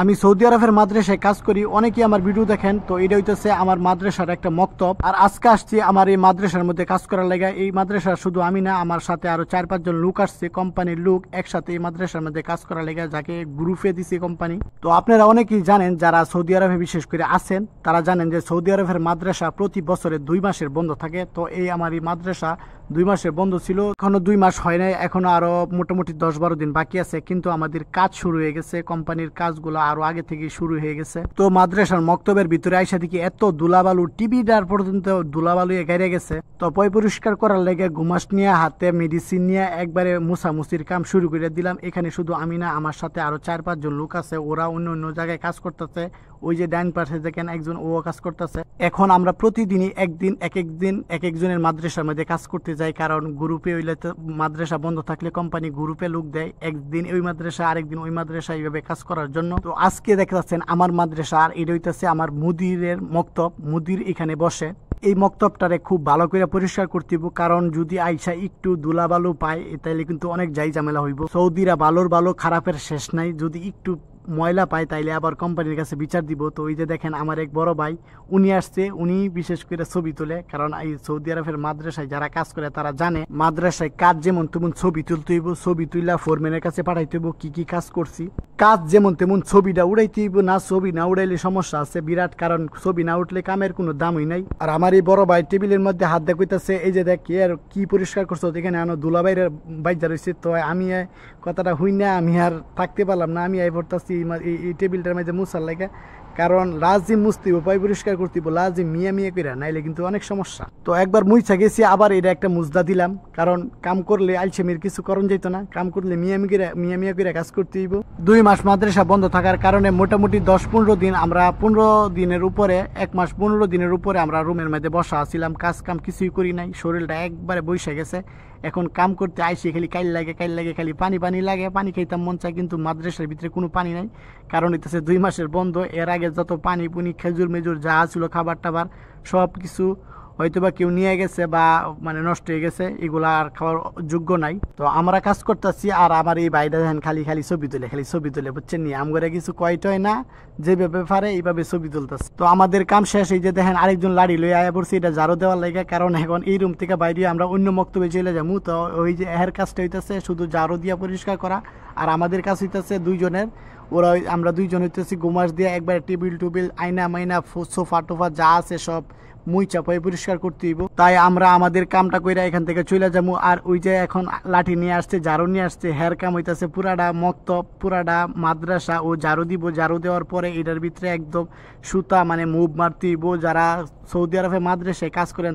আমি সৌদি আরবের মাদ্রাসায় কাজ করি, অনেকেই আমার ভিডিও দেখেন। তো এটা হইতেছে আমার মাদ্রাসার একটা মক্তব। আর আজকে আসছি আমার এই মাদ্রাসার মধ্যে কাজ করার লাগা। এই মাদ্রাসা শুধু আমি না, আমার সাথে আরো 4-5 জন লোক আসছে, কোম্পানির লোক একসাথে এই মাদ্রাসার মধ্যে কাজ করার লাগা, যাকে গ্রুপে দিছে কোম্পানি। তো আপনারা অনেকেই জানেন, যারা সৌদি আরবে বিশেষ করে আছেন তারা জানেন যে সৌদি আরবের মাদ্রাসা প্রতি বছরে 2 মাসের বন্ধ থাকে। তো আমার এই মাদ্রাসা 2 মাসের বন্ধ ছিল, এখনো 2 মাস হয় নাই, এখনো আরো মোটামুটি 10-12 দিন বাকি আছে। কিন্তু আমাদের কাজ শুরু হয়ে গেছে, কোম্পানির কাজগুলো আরো আগে থেকে শুরু হয়ে গেছে। তো মাদ্রাসার মক্তবের ভিতরে আইসা দেখি এত ধুলাবালু, টিভিটার পর্যন্ত ধুলাবালু গাইরে গেছে। তো পরিষ্কার করার লেগে ঘুমাস নিয়ে হাতে মেডিসিন নিয়ে একবারে মুসামুসির কাম শুরু করে দিলাম। এখানে শুধু আমি না, আমার সাথে আরো 4-5 জন লোক আছে, ওরা অন্য অন্য জায়গায় কাজ করতেছে। ওই যে ডাইন পাশে দেখেন একজন, ও কাজ করতেছে। এখন আমরা প্রতিদিনই এক একজনের মাদ্রাসার মধ্যে কাজ করতে যাই, কারণ গ্রুপে হইলে মাদ্রাসা বন্ধ থাকলে কোম্পানি গ্রুপে লোক দেয়, একদিন ওই মাদ্রাসা আরেকদিন ওই মাদ্রাসা, এইভাবে কাজ করার জন্য। তো আজকে দেখতে পাচ্ছেন আমার মাদ্রাসা, আর এটা হইতেছে আমার মুদিরের মক্তব। মুদির এখানে বসে। এই মক্তবটারে খুব ভালো করে পরিষ্কার করতে হইব, কারণ যদি আইসা একটু ধুলাবালু পায় তাইলে কিন্তু অনেক যাই ঝামেলা হইব। সৌদিরা ভালো খারাপের শেষ নাই, যদি একটু ময়লা পায় তাইলে আবার কোম্পানির কাছে বিচার দিব। তো ওই যে দেখেন আমার এক বড় ভাই, উনি আসছে, উনি বিশেষ করে ছবি তোলে, কারণ এই সৌদি আরবের মাদ্রাসায় যারা কাজ করে তারা জানে মাদ্রাসায় কাজ যেমন তেমন ছবি তুলতে হইব, ছবি তুইলা ফোরম্যানের কাছে পাঠাইতে হইব কি কাজ করছি। কাজ যেমন তেমন ছবিটা উড়াইতে হইব, না ছবি না উড়াইলে সমস্যা আছে বিরাট, কারণ ছবি না উঠলে কামের কোনো দামই নাই। আর আমার এই বড় ভাই টেবিলের মধ্যে হাত দিয়ে কইতাছে, এই যে দেখ আর কি পরিষ্কার করছো, এখানে আনো দুলাভাইয়ের বাইজা রয়েছে। তো আমি কথাটা হই না, আমি আর থাকতে পারলাম না, আমি পড়তেছি এই টেবিলটার মধ্যে মুছার লাগে, কারণ লাজিম মুছতিব, পাই পরিষ্কার করতিব, লাজিম মিয়া কইরা, নাইলে কিন্তু অনেক সমস্যা। তো একবার মুইছা গেছি, আবার এটা একটা মুজদা দিলাম, কারণ কাম করলে আলসেমির কিছু করণ যেত না, কাম করলে মিয়া কইরা কাজ করতে হইব। 2 মাস মাদ্রাসা বন্ধ থাকার কারণে মোটামুটি 10-15 দিন, আমরা 15 দিনের উপরে, 1 মাস 15 দিনের উপরে আমরা রুমের মধ্যে বসা আছিলাম, কাজ কাম কিছুই করি নাই, শরীরটা একবারে বইসা গেছে। এখন কাম করতে আইসি খালি কাইল লাগে, খালি পানি লাগে, পানি খাইতাম মন চায়, কিন্তু মাদ্রাসার ভিতরে কোনো পানি নাই, কারণ হইতেছে 2 মাসের বন্ধ। এর আগে যত পানি পুনি খেজুর মেজুর যা ছিল, খাবার টাবার সব কিছু হয়তোবা কেউ নিয়ে গেছে বা মানে নষ্ট হয়ে গেছে, এগুলা আর খাওয়ার যোগ্য নাই। তো আমরা কাজ করতেছি, আর আমার এই ভাইটা দেখেন খালি ছবি তুলে, বুঝছেন নি, আমরা কিছু কয়টয় না, যেভাবে পারে এইভাবে ছবি তুলতেছে। তো আমাদের কাম শেষ, এই যে দেখেন আরেকজন লাড়ি লই আয়া পড়ছে, এটা ঝাড়ু দেওয়ার লাগে, কারণ এখন এই রুম থেকে বাইরে আমরা অন্য মক্তবে চলে যাবো। তো ওই যে এর কাজটা হইতেছে শুধু ঝাড়ু দিয়া পরিষ্কার করা, আর আমাদের কাজ হইতেছে 2 জনের। আমরা 2 জন হইতেছি গুমাস দিয়ে একবার টেবিল টুবিল আয়না মাইনা সোফা টোফা যা আছে সব মুই চাপাই পরিষ্কার করতে হইব। তাই আমরা আমাদের কামটা কইরা এখান থেকে চলে যাবো। আর ওই যে এখন লাঠি নিয়ে আসছে, ঝাড়ু নিয়ে আসছে, হের কাম হইতেছে পুরাটা মক্তব, পুরাটা মাদ্রাসা ও ঝাড়ু দিব। ঝাড়ু দেওয়ার পরে এটার ভিতরে একদম সুতা মানে মুভ মারতে হইব। যারা সৌদি আরবে মাদ্রাসায় কাজ করেন